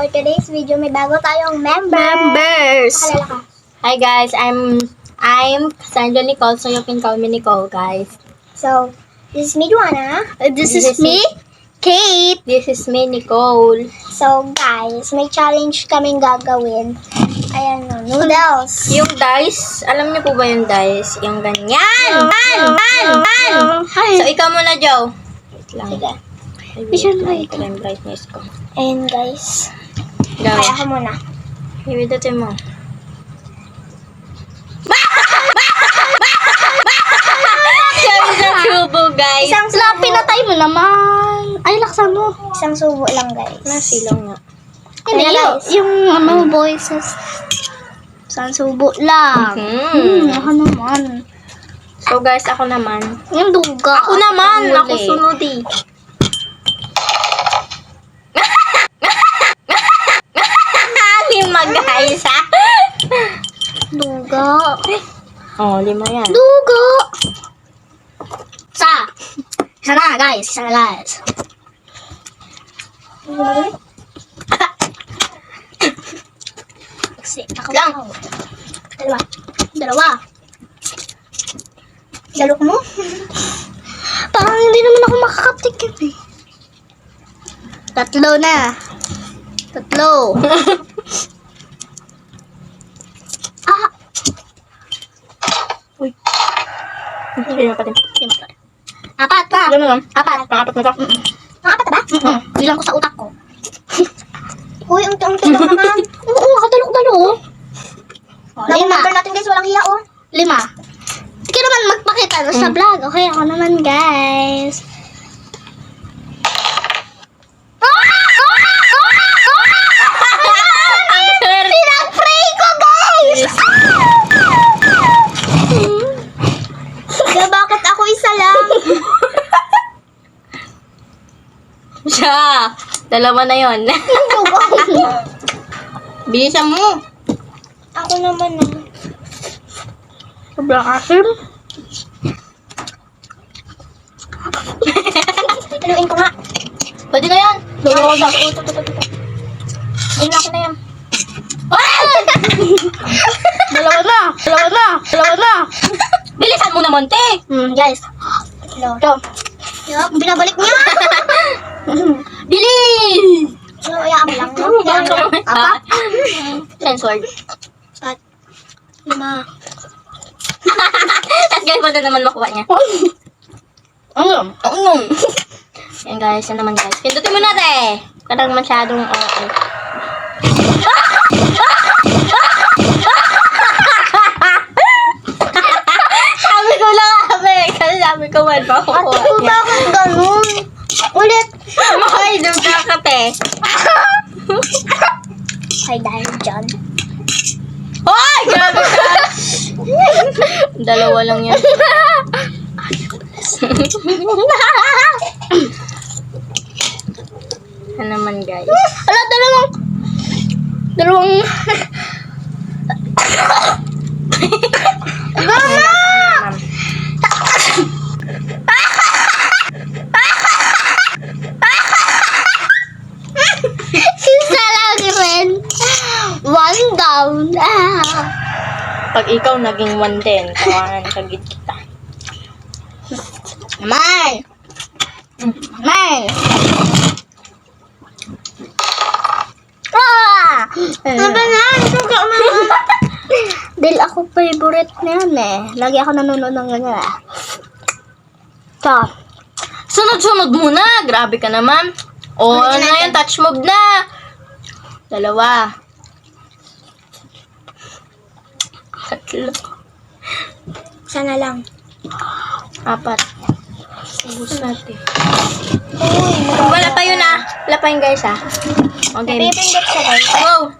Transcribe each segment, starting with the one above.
for today's video, may bago tayong Members! Nakalala ka. Hi guys, I'm Cassandra Nicole, so you can call me Nicole, guys. So, this is me, Juana. This is me, Kate. This is me, Nicole. So, guys, may challenge kaming gagawin. Ayan o, noodles. Yung dice, alam niyo po ba yung dice? Yung ganyan! So, ikaw muna, Joe. Wait lang. Sige. Vision light. Ito yung brightness ko. Ayan, guys. Go. Kaya ako muna. Hiwidutin mo. Isang subo, guys. Isang subo. Pinatay mo naman. Ay, laksan mo. Isang subo lang, guys. Nasilaw nga. Hindi, guys. Yung voices. Isang subo lang. Ako naman. So, guys, ako naman. Yung duga. Ako naman. Ako sunod eh. Lima, guys, ha? Duga. Oh, 5 yan. Duga. Isa na, guys. Isa na, guys. Kasi, ako Lang. Dalawa. Galok mo? Parang hindi naman ako makakaptikin eh. Tatlo na. Ah! Uy. Hindi na pa din. Apat pa. Gano'n lang. Apat. Pangapat na to. Apat ba? Bilang ko sa utak ko. Uy, unti-unti lang naman. Oo, kadalok-dalo. Number natin guys, walang hiya oh. 5. Hindi ka naman magpakita na sa vlog. Okay, ako naman guys. Pinag-pray ko guys! Kaya bakit ako isa lang? Siya. 2 na yon. Bilisan mo. Ako naman ah. Sobrang asim. Haluin ko nga. Pwede na yan. Ayun na ako na yan. Dalawa na. Bilisan mo naman, te. Guys. Ito. Yup, binabalik niya. Bilis! So, hayaan mo lang. No? Apat. Censored. 5. Tapos guys, wala naman makuha niya. Ano? Yan guys, yan naman guys. Pindutin mo na, te. Kadang masyadong okay. Sabi ko lang, kasi sabi ko, wala pa kukuha Ate, niya. bakit ganun? Ulit. Ay, duga ka, te. Ay, dahil dyan. Ay, grabe ka. 2 lang yan. Ano naman, guys? Ala, dalawang... Mama! Isa lang rin. 1 down. Pag ikaw naging 1 din, tawanan kagit kita. May! Ano na? Suga mo. Dahil ako favorite na yan eh. Lagi ako nanonood ng ganyan eh. Ito. Sunod-sunod muna. Grabe ka naman. O, ano na yan? Touch move na. 2. 3. Sana lang. 4. Ubus natin. Uy, Wala pa yun ah. Wala pa yun guys ah. Okay. napipindot siya guys. Wow!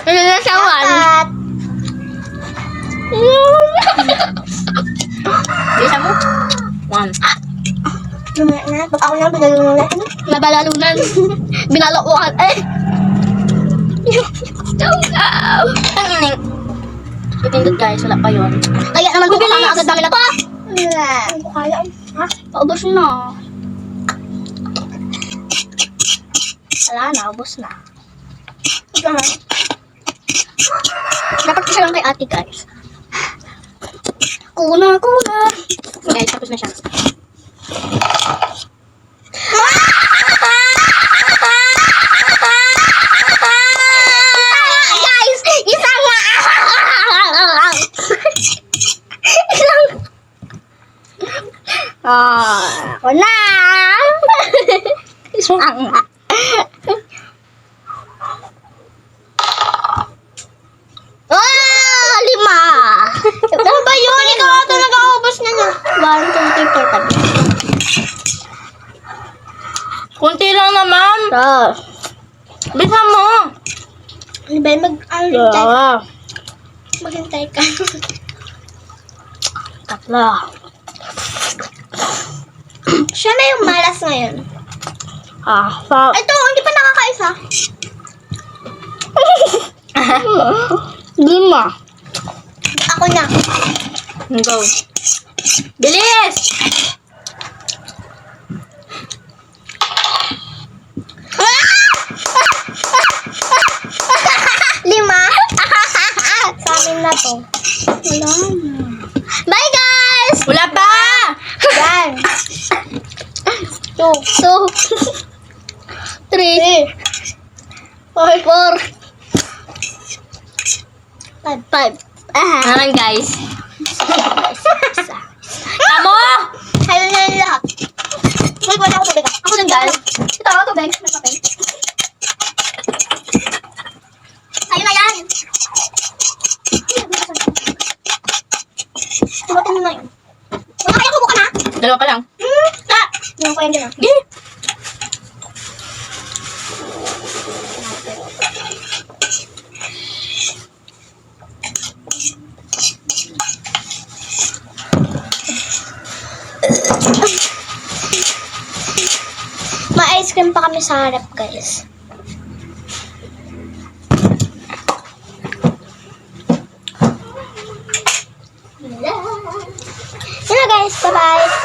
Ano na siya? 1. Bisa mo? 1. Lumaya na. Ba't ako na binalunan? Nabalalunan. Binalakuan. Eh! Tangining. Pipindot guys, wala pa yun. Kaya naman kung Bilis! na agad namin na to. Hindi ko kaya. Ha? Paubos na. Wala na, ubos na. Dapat isa lang kay ate guys. Kuna. Guys, tapos na siya. Guys, isang isang ako na. Isang lima. Ano ba yun? Ikaw ata nag-aubos na niya. 1, 2, 3, 4, 5. Kunti lang naman. Bisa mo. Ano ba yun? Maghintay ka. Tatlo. Siya na yung malas ngayon. Sa... Ito, hindi pa nakakaisa. 5. Ako na. Go. Bilis! Lima. Sa amin na to. Wala na. Bye guys! Wala pa! Yan. 2, 3, 4, 5. Naman guys. Tamo! Kayo na yung lahat. Uy, wala ako tubig. Ako din guys. Ito ako tubig. May papel. Sa'yo na yan. Tumatin mo na yun. Wala kaya kubo ka na? Dalawa pa lang. Yung ko yan dyan ah. Di! May ice cream pa kami sa harap guys. Yun na guys. Bye-bye.